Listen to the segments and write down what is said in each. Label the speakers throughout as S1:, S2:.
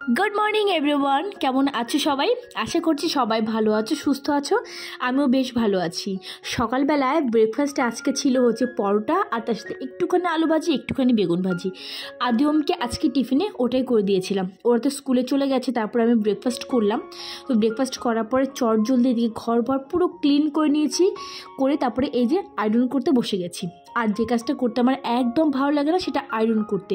S1: Good morning everyone, কেমন আছো সবাই? আশা করছি সবাই ভালো আছো, সুস্থ আছো। আমিও বেশ ভালো আছি। সকালবেলায় ব্রেকফাস্টে আজকে ছিল হচ্ছে পরোটা, আর তার সাথে একটুখানি আলু ভাজি, একটুখানি বেগুন ভাজি। আদিওমকে আজকে টিফিনে ওটাই করে দিয়েছিলাম। ওরা তো স্কুলে চলে গেছে, তারপর আমি ব্রেকফাস্ট করলাম। তো ব্রেকফাস্ট করার পরে চটজলদি এদিকে ঘর পুরো ক্লিন করে নিয়েছি, করে তারপরে এই যে আয়রন করতে বসে গেছি। আর যে কাজটা করতে আমার একদম ভালো লাগে না সেটা আয়রন করতে।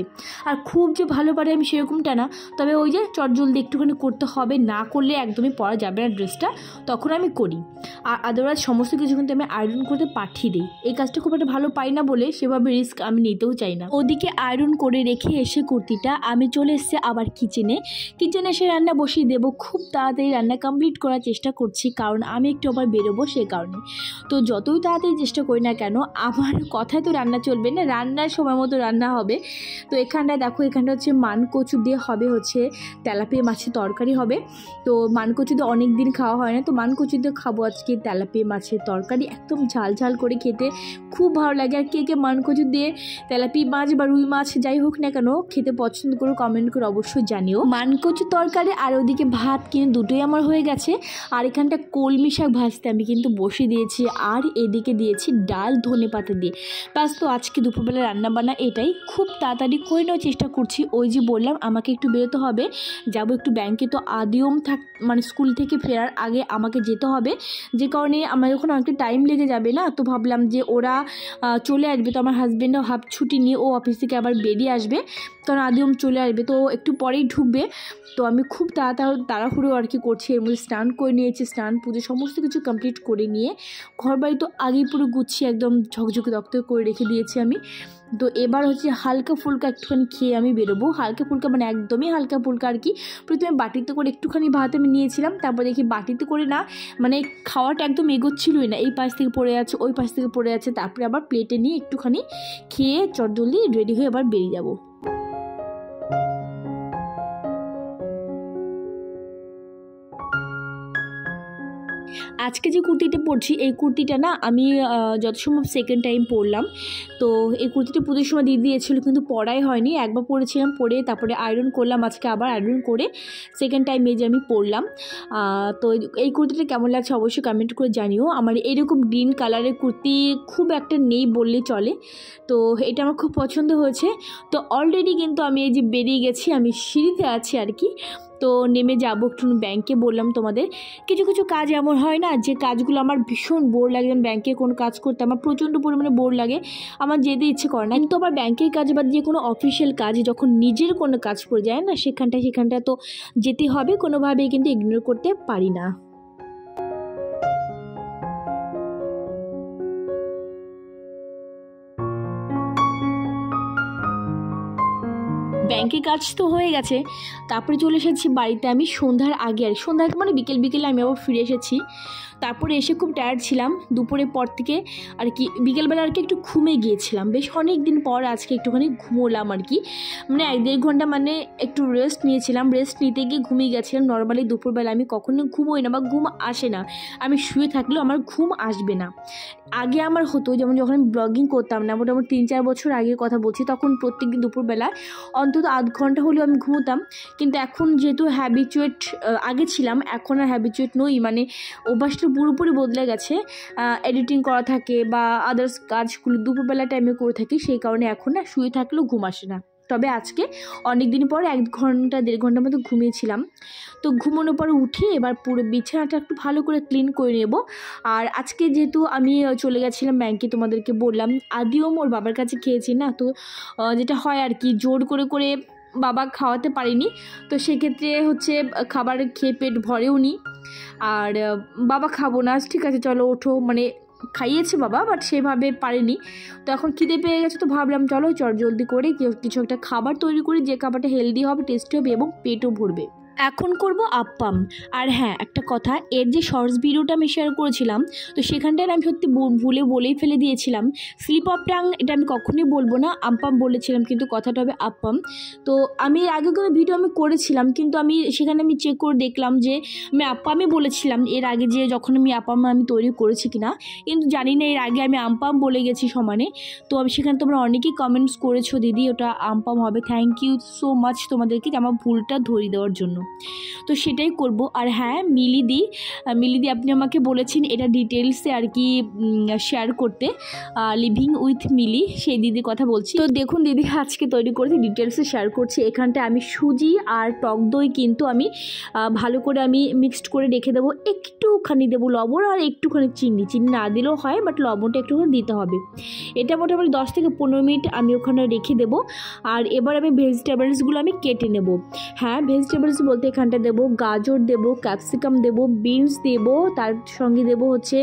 S1: আর খুব যে ভালো পারে আমি সেরকমটা না, তবে ওই যে চটজলদি একটুখানি করতে হবে, না করলে একদমই পরা যাবে না ড্রেসটা, তখন আমি করি। আর আদারওয়াইজ সমস্ত কিছু কিন্তু আমি আয়রন করতে পাঠিয়ে দিই। এই কাজটা খুব একটা ভালো পাই না বলে সেভাবে রিস্ক আমি নিতেও চাই না। ওদিকে আয়রন করে রেখে এসে কুর্তিটা আমি চলে এসেছি আবার কিচেনে এসে রান্না বসিয়ে দেবো। খুব তাড়াতাড়ি রান্না কমপ্লিট করার চেষ্টা করছি, কারণ আমি একটু আবার বেরোবো সেই কারণে। তো যতই তাড়াতাড়ি চেষ্টা করি না কেন, আমার কথায় তো রান্না চলবে না, রান্নার সময় মতো রান্না হবে। তো এখানটায় দেখো, এখানটা হচ্ছে মানকচু দিয়ে হবে হচ্ছে তেলাপিয়া মাছের তরকারি হবে। তো মানকচু দিয়ে অনেক দিন খাওয়া হয় না, তো মানকচু দিয়ে খাবো আজকে তেলাপিয়া মাছের তরকারি। একদম ঝাল ঝাল করে খেতে খুব ভালো লাগে। আর কে কে মানকচু দিয়ে তেলাপিয়া মাছ বা রুই মাছ যাই হোক না কেন খেতে পছন্দ করো, কমেন্ট করে অবশ্যই জানিও। মানকচু তরকারি আর ওদিকে ভাত কিন্তু দুটোই আমার হয়ে গেছে। আর এখানটা কলমি শাক ভাজতে আমি কিন্তু বসে দিয়েছি, আর এদিকে দিয়েছি ডাল ধনে পাতা দিয়ে। প্লাস তো আজকে দুপুরবেলা রান্নাবান্না এটাই, খুব তাড়াতাড়ি করে নেওয়ার চেষ্টা করছি। ওই যে বললাম আমাকে একটু বেরোতে হবে, যাব একটু ব্যাংকে। তো আদিওম মানে স্কুল থেকে ফেরার আগে আমাকে যেতে হবে, যে কারণে আমার যখন অনেকটা টাইম লেগে যাবে না, তো ভাবলাম যে ওরা চলে আসবে, তো আমার হাজব্যান্ডও হাফ ছুটি নিয়ে ও অফিস থেকে আবার বেরিয়ে আসবে, কারণ আদিওম চলে আসবে, তো একটু পরেই ঢুকবে। তো আমি খুব তাড়াহুড়ো আর কি করছি। এর মধ্যে স্নান করে নিয়েছি, স্নান পুজো সমস্ত কিছু কমপ্লিট করে নিয়ে ঘর বাড়ি তো আগেই পুরো গুছিয়ে একদম ঝকঝকে দক্ত করে রেখে দিয়েছি আমি। তো এবার হচ্ছে হালকা ফুলকা একটুখানি খেয়ে আমি বেরোবো। হালকা ফুলকা মানে একদমই হালকা ফুলকা আর কি। প্রথমে বাটিতে করে একটুখানি ভাত আমি নিয়েছিলাম, তারপর দেখি বাটিতে করে না, মানে খাওয়াটা একদম এগোচ্ছিলই না, এই পাশ থেকে পড়ে আছে ওই পাশ থেকে পড়ে আছে। তারপরে আবার প্লেটে নিয়ে একটুখানি খেয়ে চটজলদি রেডি হয়ে আবার বেরিয়ে যাবো। আজকে যে কুর্তিটা পরছি, এই কুর্তিটা না আমি যত সম্ভব সেকেন্ড টাইম পরলাম। তো এই কুর্তিটা পুজোর সময় দিয়ে দিয়েছিল, কিন্তু পরাই হয়নি। একবার পরেছিলাম, পরে তারপরে আয়রন করলাম, আজকে আবার আয়রন করে সেকেন্ড টাইম এই যে আমি পরলাম। তো এই কুর্তিটা কেমন লাগছে অবশ্যই কমেন্ট করে জানিও। আমার এরকম গ্রিন কালারের কুর্তি খুব একটা নেই বললে চলে, তো এটা আমার খুব পছন্দ হয়েছে। তো অলরেডি কিন্তু আমি এই যে বেরিয়ে গেছি, আমি সিঁড়িতে আছি আর কি। তো নেমে যাবো একটু ব্যাংকে। বললাম তোমাদের কিছু কিছু কাজ এমন হয় না, যে কাজগুলো আমার ভীষণ বোর লাগে। যেমন ব্যাংকে কোনো কাজ করতে আমার প্রচণ্ড পরিমাণে বোর লাগে, আমার যেতে ইচ্ছে করে না। কিন্তু আবার ব্যাংকের কাজ বা যে কোনো অফিসিয়াল কাজ যখন নিজের কোনো কাজ পড়ে যায় না, সেখানটা তো যেতে হবে, কোনোভাবেই কিন্তু ইগনোর করতে পারি না। ব্যাংকের কাজ তো হয়ে গেছে, তারপরে চলে এসেছি বাড়িতে আমি সন্ধ্যার আগে। আর সন্ধ্যার মানে বিকেলে আমি আবার ফিরে এসেছি। তারপরে এসে খুব টায়ার্ড ছিলাম দুপুরের পর থেকে আর কি। বিকেলবেলা আর কি একটু ঘুমে গিয়েছিলাম, বেশ অনেক দিন পর আজকে একটুখানি ঘুমোলাম আর কি। মানে 1-1.5 ঘন্টা মানে একটু রেস্ট নিয়েছিলাম, রেস্ট নিতে গিয়ে ঘুমিয়ে গেছিলাম। নর্মালি দুপুরবেলা আমি কখনো ঘুমোই না বা ঘুম আসে না, আমি শুয়ে থাকলেও আমার ঘুম আসবে না। আগে আমার হতো, যেমন যখন আমি ব্লগিং করতাম না, মোটামুটি 3-4 বছর আগের কথা বলছি, তখন প্রত্যেকদিন দুপুরবেলা অন্তত আধ ঘন্টা হলেও আমি ঘুমোতাম। কিন্তু এখন যেহেতু হ্যাবিচুয়েট আগে ছিলাম, এখন আর হ্যাবিচুয়েট নই, মানে অভ্যাসটা পুরোপুরি বদলে গেছে। এডিটিং করা থাকে বা আদার্স কাজগুলো দুপুরবেলা টাইমে করে থাকি, সেই কারণে এখন না শুয়ে থাকলেও ঘুম আসে না। তবে আজকে অনেক দিন পর 1-1.5 ঘন্টার মতো ঘুমিয়েছিলাম। তো ঘুমানোর পর উঠে এবার পুরো বিছানাটা একটু ভালো করে ক্লিন করে নেব। আর আজকে যেহেতু আমি চলে গেছিলাম ব্যাংকে, তোমাদেরকে বললাম আদিও ওর বাবার কাছে খেয়েছি না, তো যেটা হয় আর কি, জোর করে বাবা খাওয়াতে পারিনি। তো সেক্ষেত্রে হচ্ছে খাবার খেয়ে পেট ভরেও নি। আর বাবা খাবো না, ঠিক আছে চলো ওঠো, মানে খাইয়েছে বাবা, বাট সেভাবে পারেনি। তো এখন খিদে পেয়ে গেছে, তো ভাবলাম চলো জলদি করে কিছু একটা খাবার তৈরি করি, যে খাবারটা হেলদি হবে, টেস্টি হবে এবং পেটও ভরবে। এখন করব আপ্পাম। আর হ্যাঁ, একটা কথা, এর যে শর্টস ভিডিওটা আমি শেয়ার করেছিলাম, তো সেখানটায় আমি সত্যি ভুলে বলেই ফেলে দিয়েছিলাম স্লিপ অফ টাং, এটা আমি কখনোই বলবো না, আম্পাম বলেছিলাম, কিন্তু কথাটা হবে আপ্পাম। তো আমি আগে কোনো ভিডিও আমি করেছিলাম, কিন্তু সেখানে আমি চেক করে দেখলাম যে আমি আপ্পামই বলেছিলাম এর আগে, যে যখন আমি আপ্পাম আমি তৈরি করেছি কিনা, কিন্তু জানি না এর আগে আমি আম্পাম বলে গেছি সমানে। তো আমি সেখানে তোমরা অনেকেই কমেন্টস করেছো দিদি ওটা আম্পাম হবে, থ্যাংক ইউ সো মাচ তোমাদেরকে আমার ভুলটা ধরিয়ে দেওয়ার জন্য। তো সেটাই করব। আর হ্যাঁ, মিলিদি আপনি আমাকে বলেছেন এটা ডিটেলসে আর কি শেয়ার করতে, লিভিং উইথ মিলি, সেই দিদির কথা বলছি। তো দেখুন দিদি আজকে তৈরি করতে ডিটেলসে শেয়ার করছি। এখানটায় আমি সুজি আর টক দই কিন্তু আমি ভালো করে আমি মিক্সড করে রেখে দেবো, একটুখানি দেবো লবণ আর একটুখানি চিনি না দিলেও হয়, বাট লবণটা একটুখানি দিতে হবে। এটা মোটামুটি 10 থেকে 15 মিনিট আমি ওখানে রেখে দেবো। আর এবার আমি ভেজিটেবলসগুলো আমি কেটে নেব। হ্যাঁ, ভেজিটেবলস বলতে এখানটা দেবো গাজর দেবো, ক্যাপসিকাম দেবো, বিনস দেবো, তার সঙ্গে দেবো হচ্ছে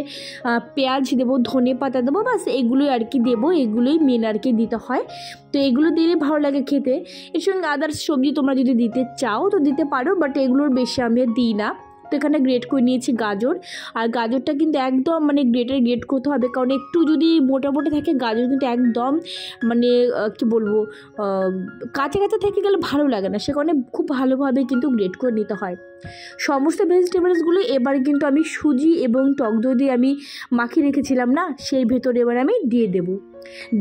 S1: পেঁয়াজ দেবো, ধনে পাতা দেবো, বাস এগুলোই আর কি দেবো, এগুলোই মেন আর কি দিতে হয়। তো এগুলো দিলে ভালো লাগে খেতে। এর সঙ্গে আদার্স সবজি তোমরা যদি দিতে চাও তো দিতে পারো, বাট এগুলোর বেশি আমি দিই না। তো এখানে গ্রেট করে নিয়েছি গাজর, আর গাজরটা কিন্তু একদম মানে গ্রেট করতে হবে, কারণ একটু যদি মোটা থাকে গাজর কিন্তু একদম মানে কি বলবো, কাঁচা থেকে গেলে ভালো লাগে না, সে কারণে খুব ভালোভাবে কিন্তু গ্রেট করে নিতে হয় সমস্ত ভেজিটেবলসগুলো। এবার কিন্তু আমি সুজি এবং টক দই দিয়ে আমি মাখিয়ে রেখেছিলাম না, সেই ভেতরে এবার আমি দিয়ে দেবো,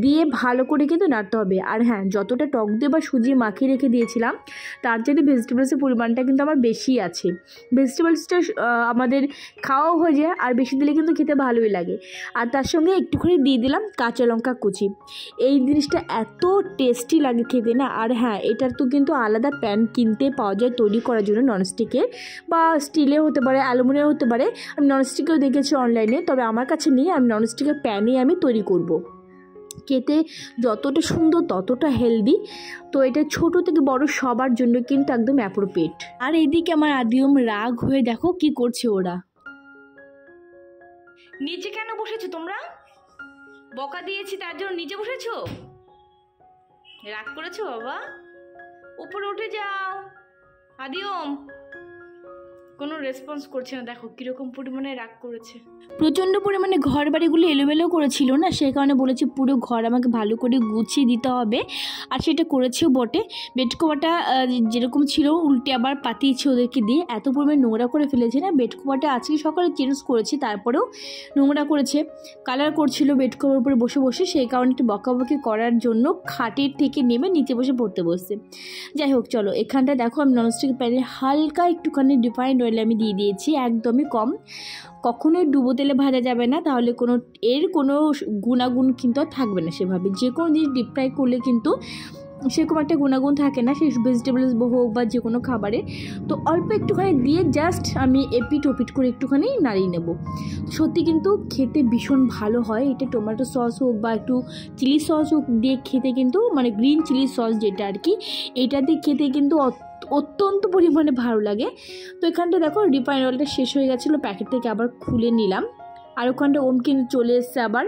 S1: দিয়ে ভালো করে কিন্তু নাড়তে হবে। আর হ্যাঁ, যতটা টক দই বা সুজি মাখিয়ে রেখে দিয়েছিলাম তার চাইতে ভেজিটেবলসের পরিমাণটা কিন্তু আমার বেশি আছে। ভেজিটেবলসটা আমাদের খাওয়াও হয়ে যায়, আর বেশি দিলে কিন্তু খেতে ভালোই লাগে। আর তার সঙ্গে একটুখানি দিয়ে দিলাম কাঁচা লঙ্কা কুচি। এই জিনিসটা এত টেস্টি লাগে খেতে না। আর হ্যাঁ, এটার তো কিন্তু আলাদা প্যান কিনতে পাওয়া যায় তৈরি করার জন্য, ননস্টিকের বা স্টিলের হতে পারে, অ্যালুমিনিয়াম হতে পারে। আমি ননস্টিকেও দেখেছি অনলাইনে, তবে আমার কাছে নেই। আমি ননস্টিকের প্যানে আমি তৈরি করব। খেতে যতটা সুন্দর ততটা হেলদি। তো এটা ছোট থেকে বড় সবার জন্য কিন্তু একদম অ্যাপ্রোপ্রিয়েট। আর এদিকে আমার আদিওম রাগ হয়ে দেখো কি করছে ওরা। নিচে কেন বসেছো তোমরা? বকা দিয়েছি তার জন্য নিচে বসেছো? রাগ করেছো বাবা? উপরে উঠে যাও। আদিওম কোনো রেসপন্স করছে না, দেখো কীরকম পরিমাণে রাগ করেছে। প্রচণ্ড পরিমাণে ঘর বাড়িগুলো এলোমেলো করেছিল না, সেই কারণে বলেছি পুরো ঘর আমাকে ভালো করে গুছিয়ে দিতে হবে, আর সেটা করেছেও বটে। বেড কভারটা যেরকম ছিল উল্টে আবার পাতিয়েছে ওদেরকে দিয়ে, এত পরিমাণে নোংরা করে ফেলেছে না। বেড কভারটা আজকে সকালে চেঞ্জ করেছি, তারপরেও নোংরা করেছে, কালার করছিল বেড কভার উপরে বসে বসে, সেই কারণে একটু বকাবকি করার জন্য খাটের থেকে নেমে নিচে বসে পড়তে বসছে। যাই হোক, চলো এখানটা দেখো আমি ননস্টিক প্যানে হালকা একটুখানি রিফাইন্ড অয়েল আমি দিয়ে দিয়েছি, একদমই কম। কখনোই ডুবো তেলে ভাজা যাবে না, তাহলে এর কোনো গুণাগুণ কিন্তু আর থাকবে না। সেভাবে যে কোনো জিনিস ডিপ ফ্রাই করলে কিন্তু সেরকম একটা গুণাগুণ থাকে না, সেই ভেজিটেবলস হোক বা যে কোনো খাবারে। তো অল্প একটুখানি দিয়ে জাস্ট আমি এপিট ওপিট করে একটুখানি নাড়িয়ে নেব। সত্যি কিন্তু খেতে ভীষণ ভালো হয়। এটা টমেটো সস হোক বা একটু চিলি সস হোক দিয়ে খেতে কিন্তু, মানে গ্রিন চিলি সস যেটা আর কি, এটা দিয়ে খেতে কিন্তু অত্যন্ত পরিমাণে ভালো লাগে। তো এখানটা দেখো রিফাইন অয়েলটা শেষ হয়ে গেছিলো, প্যাকেট থেকে আবার খুলে নিলাম। আর ওখানটা ওম কিন্তু চলে এসছে আবার।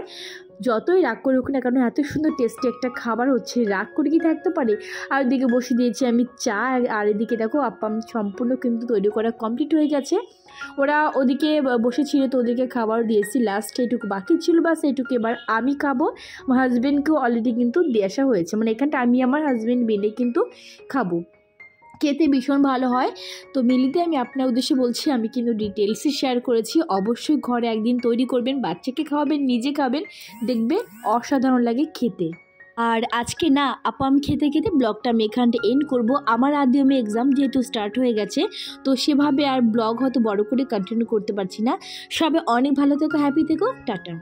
S1: যতই রাগ করে হোক না কেন, এত সুন্দর টেস্টি একটা খাবার হচ্ছে, রাগ করে কি থাকতে পারে। আর ওদিকে বসে দিয়েছি আমি চা, আর এদিকে দেখো আপ্পাম সম্পূর্ণ কিন্তু তৈরি করা কমপ্লিট হয়ে গেছে। ওরা ওদিকে বসেছিল, তো ওদেরকে খাবার দিয়েছি, লাস্ট এইটুকু বাকি ছিল, বাস এইটুকু এবার আমি খাবো। আমার হাজব্যান্ডকেও অলরেডি কিন্তু দিয়ে আসা হয়েছে, মানে এখানটা আমি আমার হাজব্যান্ড মিলে কিন্তু খাবো। খেতে ভীষণ ভালো হয়। তো মিলিতে আমি আপনার উদ্দেশ্যে বলছি, আমি কিন্তু ডিটেলসে শেয়ার করেছি। অবশ্যই ঘরে একদিন তৈরি করবেন, বাচ্চাকে খাওয়াবেন, নিজে খাবেন, দেখবেন অসাধারণ লাগে খেতে। আর আজকে না আপাম খেতে খেতে ব্লগটা আমি এখানটা এন্ড করবো। আমার আদিওমে এক্সাম যেহেতু স্টার্ট হয়ে গেছে, তো সেভাবে আর ব্লগ হয়তো বড় করে কন্টিনিউ করতে পারছি না। সবাই অনেক ভালো থেকো, হ্যাপি থেকো, টাটা।